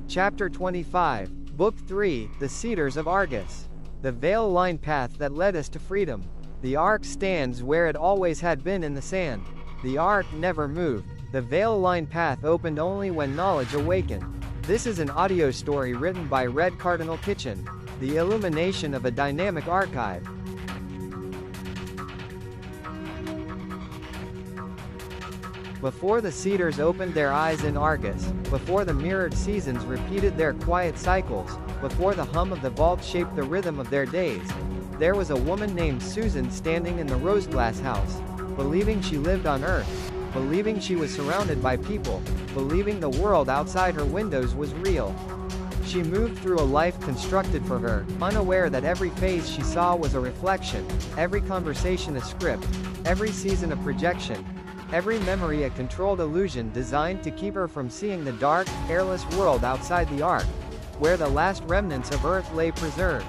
Chapter 25, Book 3, The Cedars of Argas. The Veilline Path that led us to freedom. The Ark stands where it always had been in the sand. The Ark never moved. The Veilline Path opened only when knowledge awakened. This is an audio story written by Red Cardinal Kitchen. The illumination of a dynamic archive. Before the cedars opened their eyes in Argas, before the mirrored seasons repeated their quiet cycles, before the hum of the vault shaped the rhythm of their days, there was a woman named Susan standing in the rose-glass house, believing she lived on Earth, believing she was surrounded by people, believing the world outside her windows was real. She moved through a life constructed for her, unaware that every face she saw was a reflection, every conversation a script, every season a projection, every memory a controlled illusion designed to keep her from seeing the dark, airless world outside the Ark, where the last remnants of Earth lay preserved.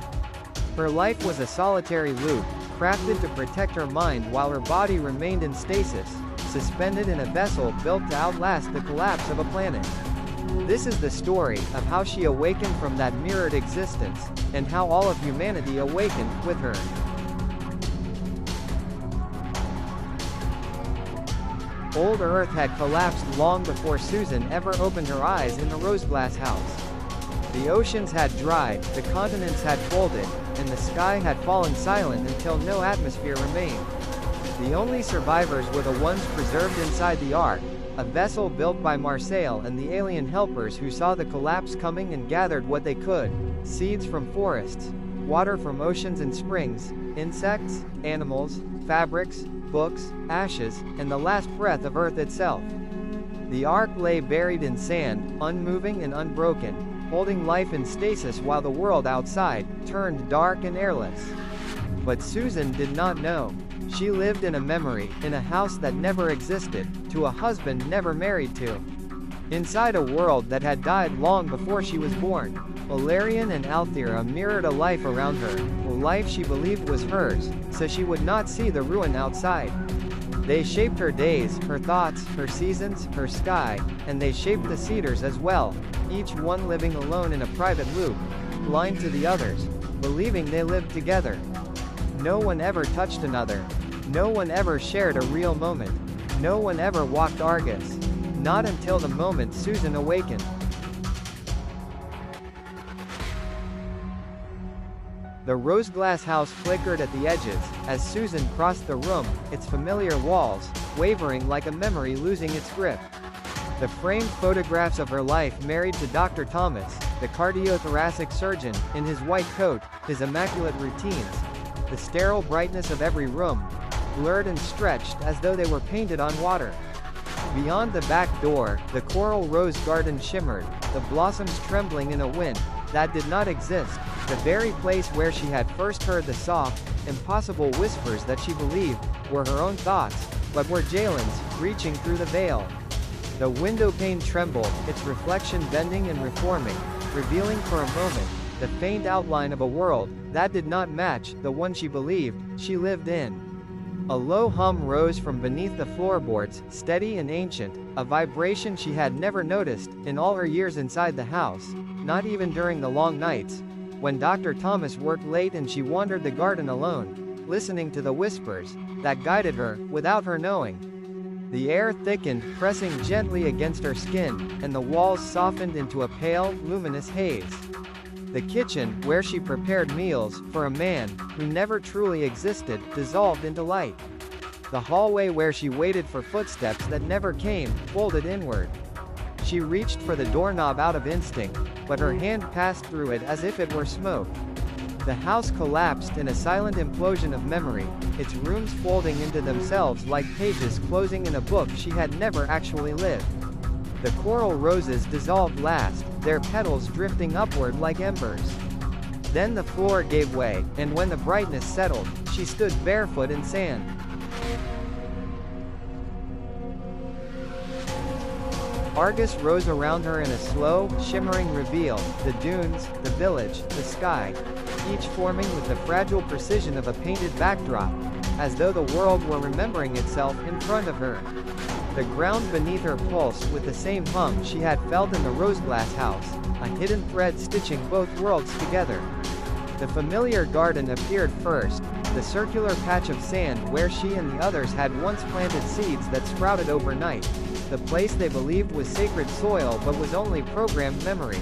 Her life was a solitary loop, crafted to protect her mind while her body remained in stasis, suspended in a vessel built to outlast the collapse of a planet. This is the story of how she awakened from that mirrored existence, and how all of humanity awakened with her. Old Earth had collapsed long before Susan ever opened her eyes in the rose-glass house. The oceans had dried, the continents had folded, and the sky had fallen silent until no atmosphere remained. The only survivors were the ones preserved inside the Ark, a vessel built by Marseille and the alien helpers who saw the collapse coming and gathered what they could: seeds from forests, water from oceans and springs, insects, animals, fabrics, books, ashes, and the last breath of Earth itself. The Ark lay buried in sand, unmoving and unbroken, holding life in stasis while the world outside turned dark and airless. But Susan did not know. She lived in a memory, in a house that never existed, to a husband never married to. Inside a world that had died long before she was born, Alarien and Althira mirrored a life around her, a life she believed was hers, so she would not see the ruin outside. They shaped her days, her thoughts, her seasons, her sky, and they shaped the cedars as well, each one living alone in a private loop, blind to the others, believing they lived together. No one ever touched another. No one ever shared a real moment. No one ever walked Argas. Not until the moment Susan awakened. The rose-glass house flickered at the edges, as Susan crossed the room, its familiar walls wavering like a memory losing its grip. The framed photographs of her life married to Dr. Thomas, the cardiothoracic surgeon, in his white coat, his immaculate routines, the sterile brightness of every room, blurred and stretched as though they were painted on water. Beyond the back door, the coral rose garden shimmered, the blossoms trembling in a wind that did not exist, the very place where she had first heard the soft, impossible whispers that she believed were her own thoughts, but were Jalen's, reaching through the veil. The window pane trembled, its reflection bending and reforming, revealing for a moment the faint outline of a world that did not match the one she believed she lived in. A low hum rose from beneath the floorboards, steady and ancient, a vibration she had never noticed in all her years inside the house, not even during the long nights, when Dr. Thomas worked late and she wandered the garden alone, listening to the whispers that guided her without her knowing. The air thickened, pressing gently against her skin, and the walls softened into a pale, luminous haze. The kitchen, where she prepared meals for a man who never truly existed, dissolved into light. The hallway where she waited for footsteps that never came, folded inward. She reached for the doorknob out of instinct, but her hand passed through it as if it were smoke. The house collapsed in a silent implosion of memory, its rooms folding into themselves like pages closing in a book she had never actually lived. The coral roses dissolved last, their petals drifting upward like embers. Then the floor gave way, and when the brightness settled, she stood barefoot in sand. Argas rose around her in a slow, shimmering reveal, the dunes, the village, the sky, each forming with the fragile precision of a painted backdrop. as though the world were remembering itself in front of her. The ground beneath her pulsed with the same hum she had felt in the rose-glass house, a hidden thread stitching both worlds together. The familiar garden appeared first, the circular patch of sand where she and the others had once planted seeds that sprouted overnight, the place they believed was sacred soil but was only programmed memory.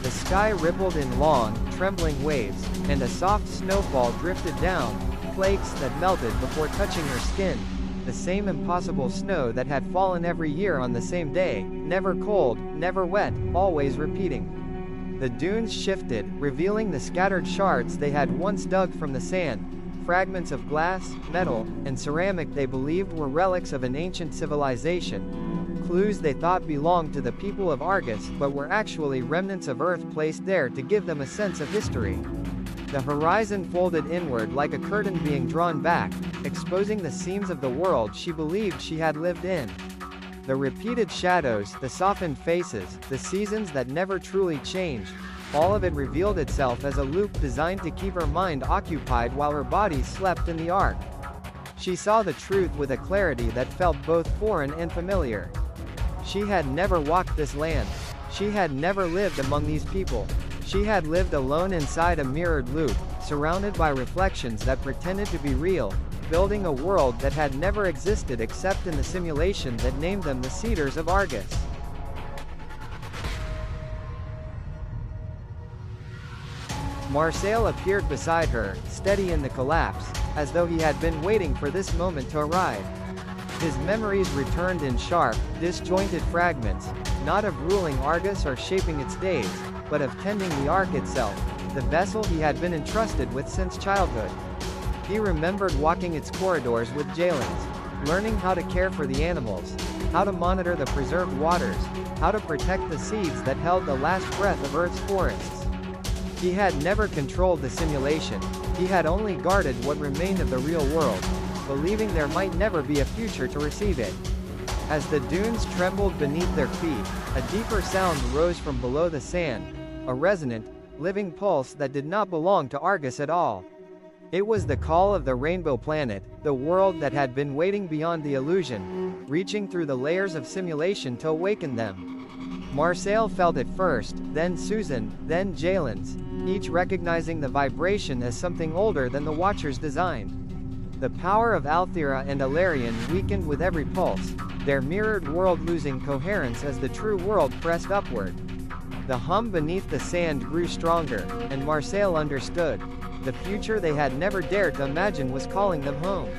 The sky rippled in long, trembling waves, and a soft snowfall drifted down, flakes that melted before touching her skin, the same impossible snow that had fallen every year on the same day, never cold, never wet, always repeating. The dunes shifted, revealing the scattered shards they had once dug from the sand, fragments of glass, metal, and ceramic they believed were relics of an ancient civilization, clues they thought belonged to the people of Argas but were actually remnants of Earth placed there to give them a sense of history. The horizon folded inward like a curtain being drawn back, exposing the seams of the world she believed she had lived in. The repeated shadows, the softened faces, the seasons that never truly changed, all of it revealed itself as a loop designed to keep her mind occupied while her body slept in the ark. She saw the truth with a clarity that felt both foreign and familiar. She had never walked this land. She had never lived among these people. She had lived alone inside a mirrored loop, surrounded by reflections that pretended to be real, building a world that had never existed except in the simulation that named them the Cedars of Argas. Marcel appeared beside her, steady in the collapse, as though he had been waiting for this moment to arrive. His memories returned in sharp, disjointed fragments, not of ruling Argas or shaping its days, but of tending the ark itself, the vessel he had been entrusted with since childhood. He remembered walking its corridors with Jaelins, learning how to care for the animals, how to monitor the preserved waters, how to protect the seeds that held the last breath of Earth's forests. He had never controlled the simulation, he had only guarded what remained of the real world, believing there might never be a future to receive it. As the dunes trembled beneath their feet, a deeper sound rose from below the sand, a resonant, living pulse that did not belong to Argas at all. It was the call of the Rainbow Planet, the world that had been waiting beyond the illusion, reaching through the layers of simulation to awaken them. Marcel felt it first, then Susan, then Jaelins, each recognizing the vibration as something older than the Watcher's design. The power of Althira and Alarien weakened with every pulse, their mirrored world losing coherence as the true world pressed upward. The hum beneath the sand grew stronger, and Marcel understood. The future they had never dared to imagine was calling them home.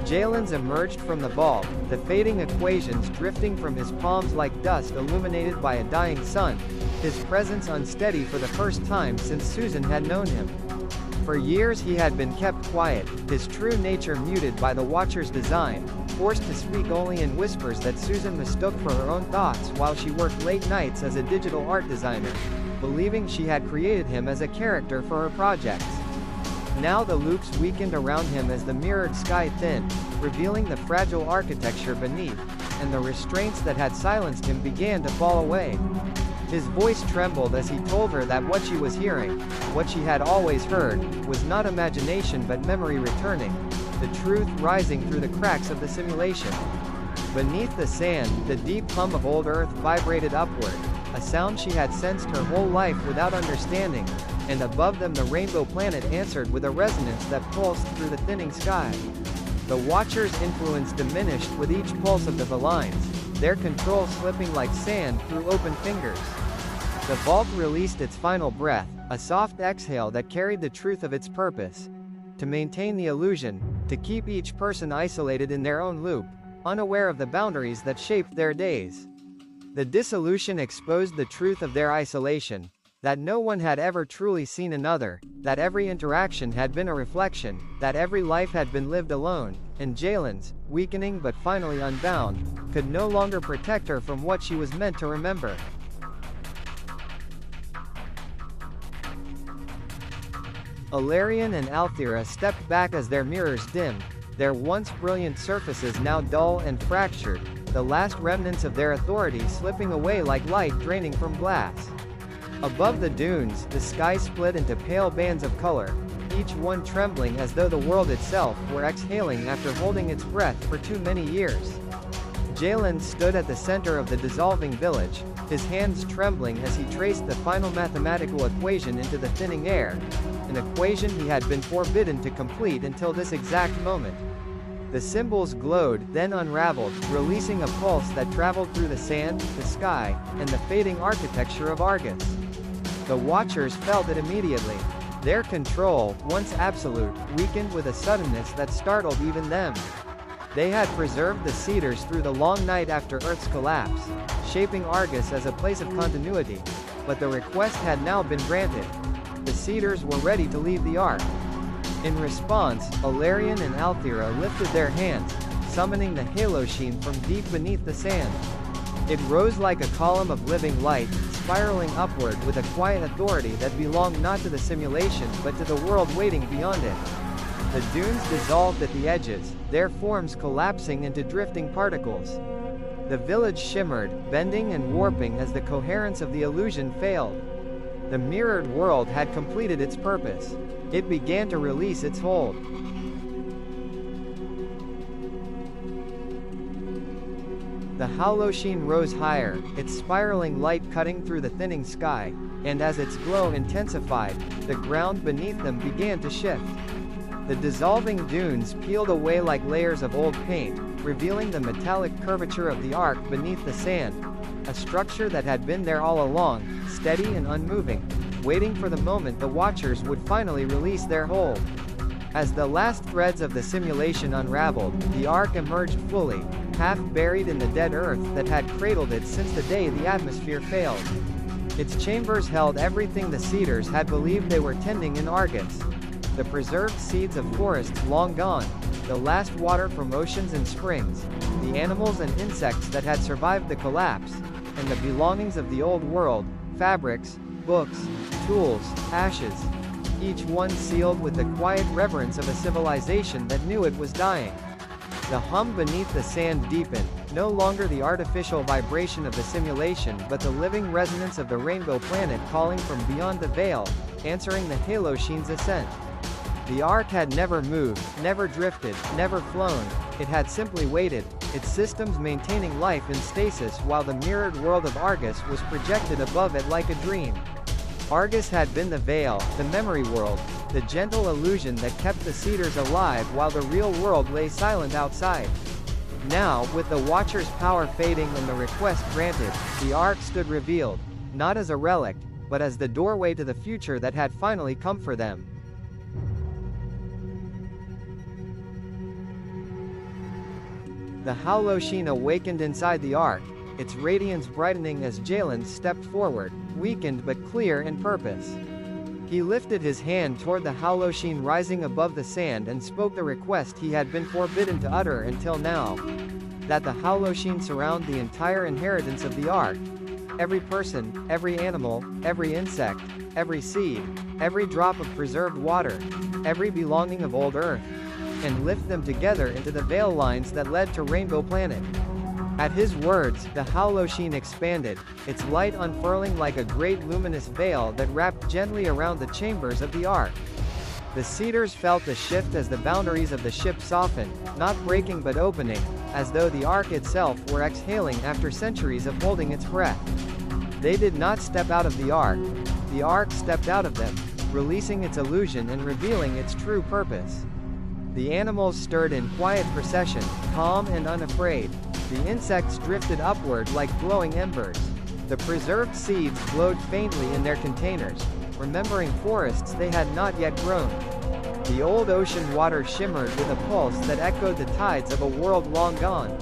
Jaelins emerged from the vault, the fading equations drifting from his palms like dust illuminated by a dying sun, his presence unsteady for the first time since Susan had known him. For years he had been kept quiet, his true nature muted by the Watcher's design, forced to speak only in whispers that Susan mistook for her own thoughts while she worked late nights as a digital art designer, believing she had created him as a character for her projects. Now the loops weakened around him as the mirrored sky thinned, revealing the fragile architecture beneath, and the restraints that had silenced him began to fall away. His voice trembled as he told her that what she was hearing, what she had always heard, was not imagination but memory returning, the truth rising through the cracks of the simulation. Beneath the sand, the deep hum of old Earth vibrated upward, a sound she had sensed her whole life without understanding, and above them the Rainbow Planet answered with a resonance that pulsed through the thinning sky. The Watcher's influence diminished with each pulse of the Veilines, their control slipping like sand through open fingers. The vault released its final breath, a soft exhale that carried the truth of its purpose. To maintain the illusion, to keep each person isolated in their own loop, unaware of the boundaries that shaped their days. The dissolution exposed the truth of their isolation, that no one had ever truly seen another, that every interaction had been a reflection, that every life had been lived alone, and Jaelins, weakening but finally unbound, could no longer protect her from what she was meant to remember. Alarien and Althira stepped back as their mirrors dimmed, their once brilliant surfaces now dull and fractured, the last remnants of their authority slipping away like light draining from glass. Above the dunes, the sky split into pale bands of color, each one trembling as though the world itself were exhaling after holding its breath for too many years. Jalen stood at the center of the dissolving village, his hands trembling as he traced the final mathematical equation into the thinning air, an equation he had been forbidden to complete until this exact moment. The symbols glowed, then unraveled, releasing a pulse that traveled through the sand, the sky, and the fading architecture of Argas. The Watchers felt it immediately. Their control, once absolute, weakened with a suddenness that startled even them. They had preserved the Cedars through the long night after Earth's collapse, shaping Argas as a place of continuity, but the request had now been granted. The Cedars were ready to leave the Ark. In response, Alarien and Althira lifted their hands, summoning the halo sheen from deep beneath the sand. It rose like a column of living light, spiraling upward with a quiet authority that belonged not to the simulation but to the world waiting beyond it. The dunes dissolved at the edges, their forms collapsing into drifting particles. The village shimmered, bending and warping as the coherence of the illusion failed. The mirrored world had completed its purpose. It began to release its hold. The Halosheen rose higher, its spiraling light cutting through the thinning sky, and as its glow intensified, the ground beneath them began to shift. The dissolving dunes peeled away like layers of old paint, revealing the metallic curvature of the Ark beneath the sand, a structure that had been there all along, steady and unmoving, waiting for the moment the Watchers would finally release their hold. As the last threads of the simulation unraveled, the Ark emerged fully, half buried in the dead earth that had cradled it since the day the atmosphere failed. Its chambers held everything the Cedars had believed they were tending in Argas. The preserved seeds of forests long gone, the last water from oceans and springs, the animals and insects that had survived the collapse, and the belongings of the old world, fabrics, books, tools, ashes, each one sealed with the quiet reverence of a civilization that knew it was dying. The hum beneath the sand deepened, no longer the artificial vibration of the simulation but the living resonance of the rainbow planet calling from beyond the veil, answering the Halosheen's ascent. The Ark had never moved, never drifted, never flown, it had simply waited, its systems maintaining life in stasis while the mirrored world of Argas was projected above it like a dream. Argas had been the veil, the memory world, the gentle illusion that kept the Cedars alive while the real world lay silent outside. Now, with the Watcher's power fading and the request granted, the Ark stood revealed, not as a relic, but as the doorway to the future that had finally come for them. The Halosheen awakened inside the Ark, its radiance brightening as Jalen stepped forward, weakened but clear in purpose. He lifted his hand toward the Halosheen rising above the sand and spoke the request he had been forbidden to utter until now. That the Halosheen surround the entire inheritance of the Ark. Every person, every animal, every insect, every seed, every drop of preserved water, every belonging of old Earth, and lift them together into the veil lines that led to Rainbow Planet. At his words, the Halosheen expanded, its light unfurling like a great luminous veil that wrapped gently around the chambers of the Ark. The Cedars felt the shift as the boundaries of the ship softened, not breaking but opening, as though the Ark itself were exhaling after centuries of holding its breath. They did not step out of the Ark stepped out of them, releasing its illusion and revealing its true purpose. The animals stirred in quiet procession, calm and unafraid. The insects drifted upward like glowing embers. The preserved seeds glowed faintly in their containers, remembering forests they had not yet grown. The old ocean water shimmered with a pulse that echoed the tides of a world long gone.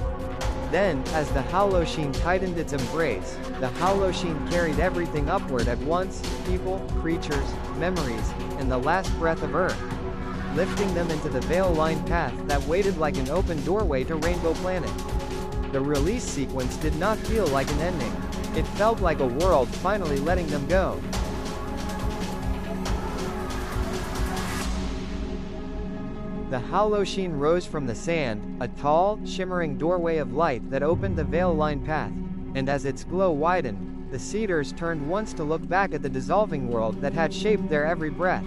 Then, as the Halosheen tightened its embrace, the Halosheen carried everything upward at once, people, creatures, memories, and the last breath of Earth, lifting them into the Veilline Path that waited like an open doorway to Rainbow Planet. The release sequence did not feel like an ending. It felt like a world finally letting them go. The Halosheen rose from the sand, a tall, shimmering doorway of light that opened the Veilline Path, and as its glow widened, The Cedars turned once to look back at the dissolving world that had shaped their every breath.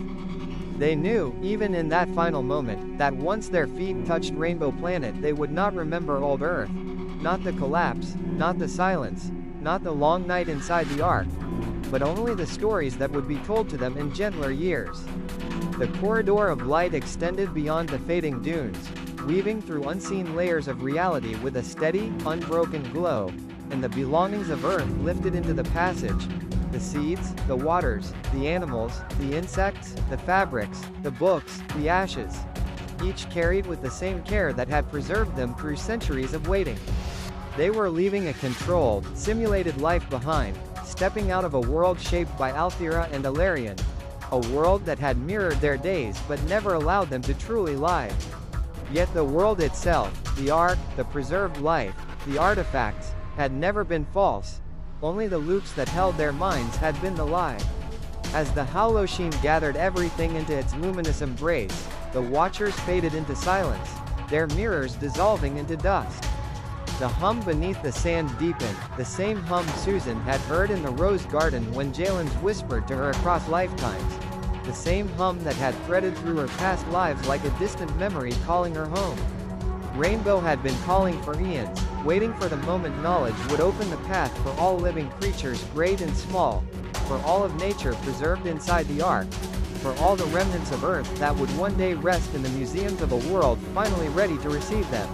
They knew, even in that final moment, that once their feet touched Rainbow Planet they would not remember old Earth. Not the collapse, not the silence, not the long night inside the Ark, but only the stories that would be told to them in gentler years. The corridor of light extended beyond the fading dunes, weaving through unseen layers of reality with a steady, unbroken glow, and the belongings of Earth lifted into the passage. The seeds, the waters, the animals, the insects, the fabrics, the books, the ashes. Each carried with the same care that had preserved them through centuries of waiting. They were leaving a controlled, simulated life behind, stepping out of a world shaped by Althira and Alarien. A world that had mirrored their days but never allowed them to truly live. Yet the world itself, the Ark, the preserved life, the artifacts, had never been false. Only the loops that held their minds had been the lie. As the Halloween gathered everything into its luminous embrace, the Watchers faded into silence, their mirrors dissolving into dust. The hum beneath the sand deepened, the same hum Susan had heard in the rose garden when Jalen's whispered to her across lifetimes. The same hum that had threaded through her past lives like a distant memory calling her home. Rainbow had been calling for eons, waiting for the moment knowledge would open the path for all living creatures great and small, for all of nature preserved inside the Ark, for all the remnants of Earth that would one day rest in the museums of a world finally ready to receive them.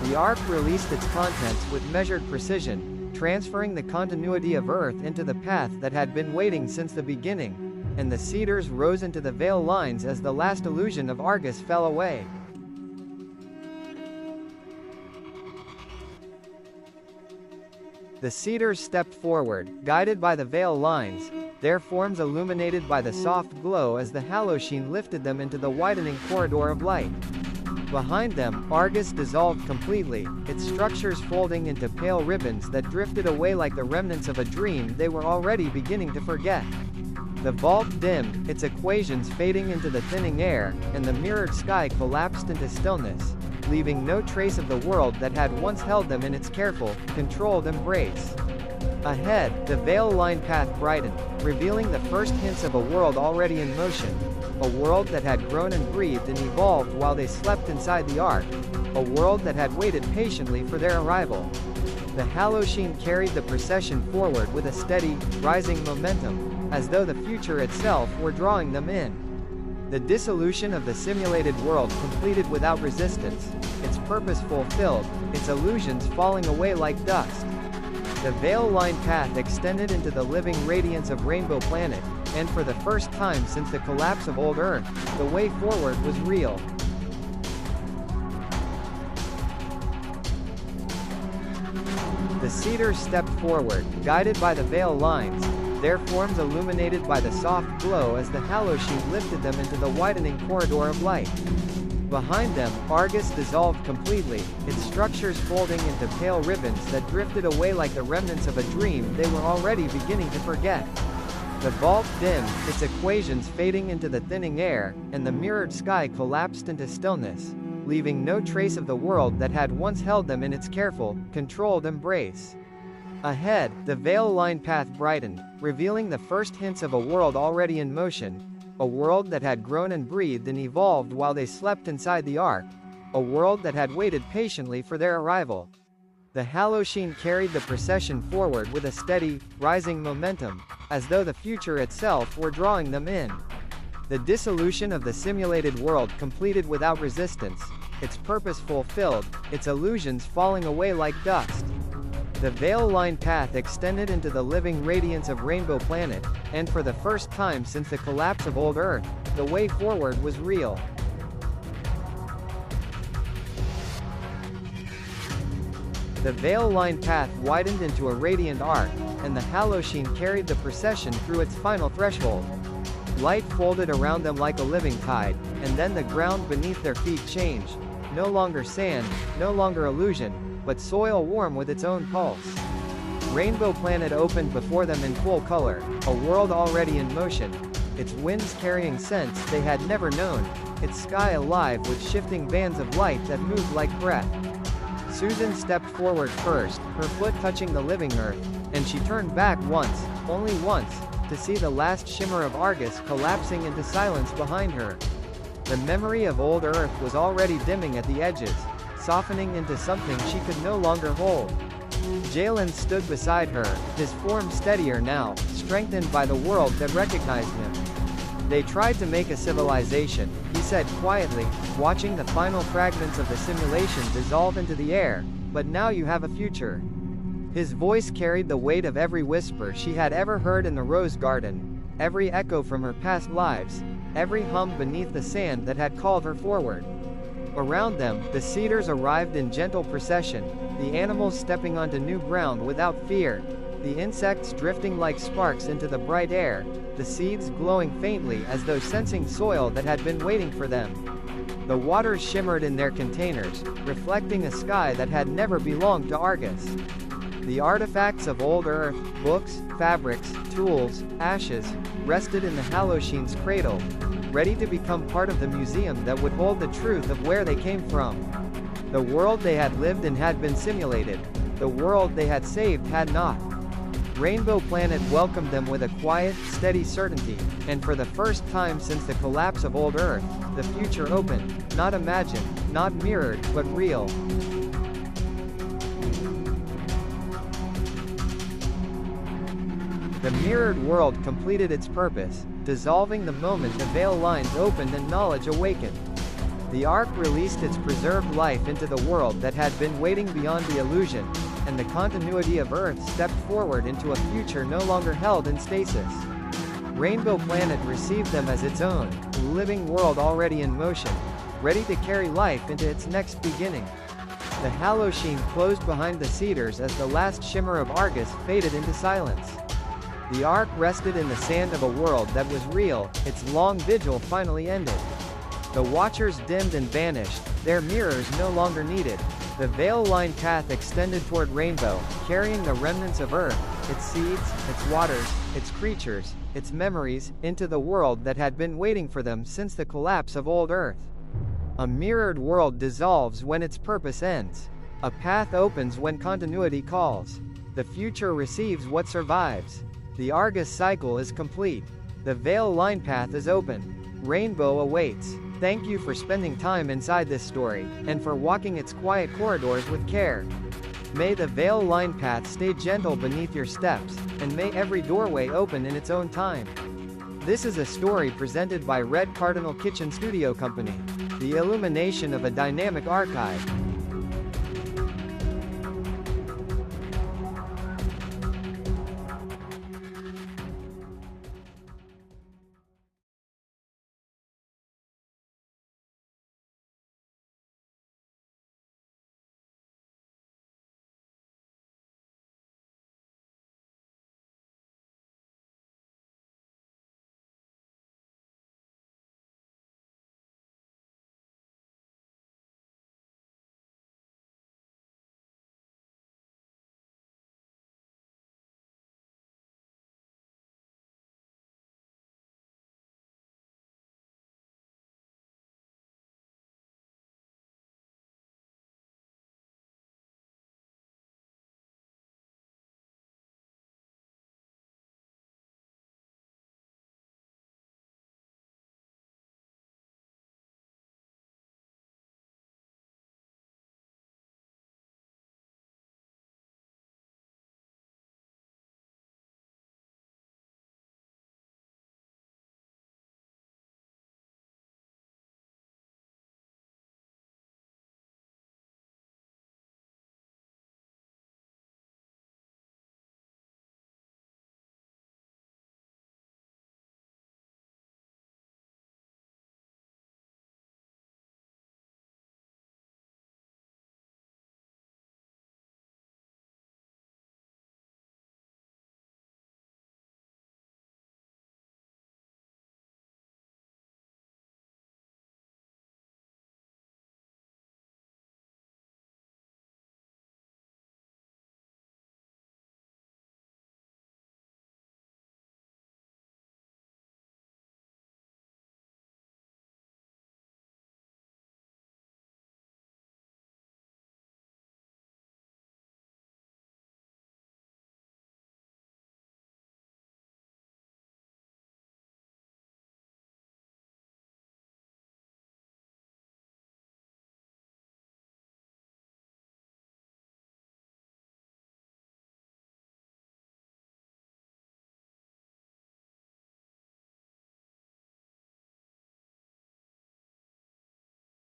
The Ark released its contents with measured precision, transferring the continuity of Earth into the path that had been waiting since the beginning, and the Cedars rose into the veil lines as the last illusion of Argas fell away. The Cedars stepped forward, guided by the veil lines, their forms illuminated by the soft glow as the Halloween lifted them into the widening corridor of light. Behind them, Argas dissolved completely, its structures folding into pale ribbons that drifted away like the remnants of a dream they were already beginning to forget. The vault dimmed, its equations fading into the thinning air, and the mirrored sky collapsed into stillness, leaving no trace of the world that had once held them in its careful, controlled embrace. Ahead, the Veilline Path brightened, revealing the first hints of a world already in motion. A world that had grown and breathed and evolved while they slept inside the Ark. A world that had waited patiently for their arrival. The Halloween carried the procession forward with a steady, rising momentum, as though the future itself were drawing them in. The dissolution of the simulated world completed without resistance, its purpose fulfilled, its illusions falling away like dust. The Veilline Path extended into the living radiance of Rainbow Planet, and for the first time since the collapse of old Earth, the way forward was real. The Cedars stepped forward, guided by the veil lines, their forms illuminated by the soft glow as the Halloween lifted them into the widening corridor of light. Behind them, Argas dissolved completely, its structures folding into pale ribbons that drifted away like the remnants of a dream they were already beginning to forget. The vault dimmed, its equations fading into the thinning air, and the mirrored sky collapsed into stillness, leaving no trace of the world that had once held them in its careful, controlled embrace. Ahead, the Veilline Path brightened, revealing the first hints of a world already in motion, a world that had grown and breathed and evolved while they slept inside the Ark, a world that had waited patiently for their arrival. The Halloween carried the procession forward with a steady, rising momentum, as though the future itself were drawing them in. The dissolution of the simulated world completed without resistance, its purpose fulfilled, its illusions falling away like dust. The Veilline Path extended into the living radiance of Rainbow Planet, and for the first time since the collapse of old Earth, the way forward was real. The Veilline Path widened into a radiant arc, and the Halloween carried the procession through its final threshold. Light folded around them like a living tide, and then the ground beneath their feet changed. No longer sand, no longer illusion, but soil warm with its own pulse. Rainbow Planet opened before them in full color, a world already in motion, its winds carrying scents they had never known, its sky alive with shifting bands of light that moved like breath. Susan stepped forward first, her foot touching the living earth, and she turned back once, only once, to see the last shimmer of Argas collapsing into silence behind her. The memory of old Earth was already dimming at the edges, softening into something she could no longer hold. Jalen stood beside her, his form steadier now, strengthened by the world that recognized him. They tried to make a civilization, he said quietly, watching the final fragments of the simulation dissolve into the air, but now you have a future. His voice carried the weight of every whisper she had ever heard in the rose garden, every echo from her past lives, every hum beneath the sand that had called her forward. Around them, the cedars arrived in gentle procession, the animals stepping onto new ground without fear, the insects drifting like sparks into the bright air, the seeds glowing faintly as though sensing soil that had been waiting for them. The waters shimmered in their containers, reflecting a sky that had never belonged to Argas. The artifacts of old Earth, books, fabrics, tools, ashes, rested in the Haloshine's cradle, ready to become part of the museum that would hold the truth of where they came from. The world they had lived in had been simulated. The world they had saved had not. Rainbow Planet welcomed them with a quiet, steady certainty, and for the first time since the collapse of old Earth, the future opened, not imagined, not mirrored, but real. The mirrored world completed its purpose, dissolving the moment the veil lines opened and knowledge awakened. The Ark released its preserved life into the world that had been waiting beyond the illusion, and the continuity of Earth stepped forward into a future no longer held in stasis. Rainbow Planet received them as its own, living world already in motion, ready to carry life into its next beginning. The Haloshine closed behind the cedars as the last shimmer of Argas faded into silence. The Ark rested in the sand of a world that was real, its long vigil finally ended. The Watchers dimmed and vanished, their mirrors no longer needed. The Veilline Path extended toward Rainbow, carrying the remnants of Earth, its seeds, its waters, its creatures, its memories, into the world that had been waiting for them since the collapse of old Earth. A mirrored world dissolves when its purpose ends. A path opens when continuity calls. The future receives what survives. The Argas cycle is complete. The Veilline Path is open. Rainbow awaits. Thank you for spending time inside this story, and for walking its quiet corridors with care. May the Veilline Path stay gentle beneath your steps, and may every doorway open in its own time. This is a story presented by Red Cardinal Kitchen Studio Company. The illumination of a dynamic archive.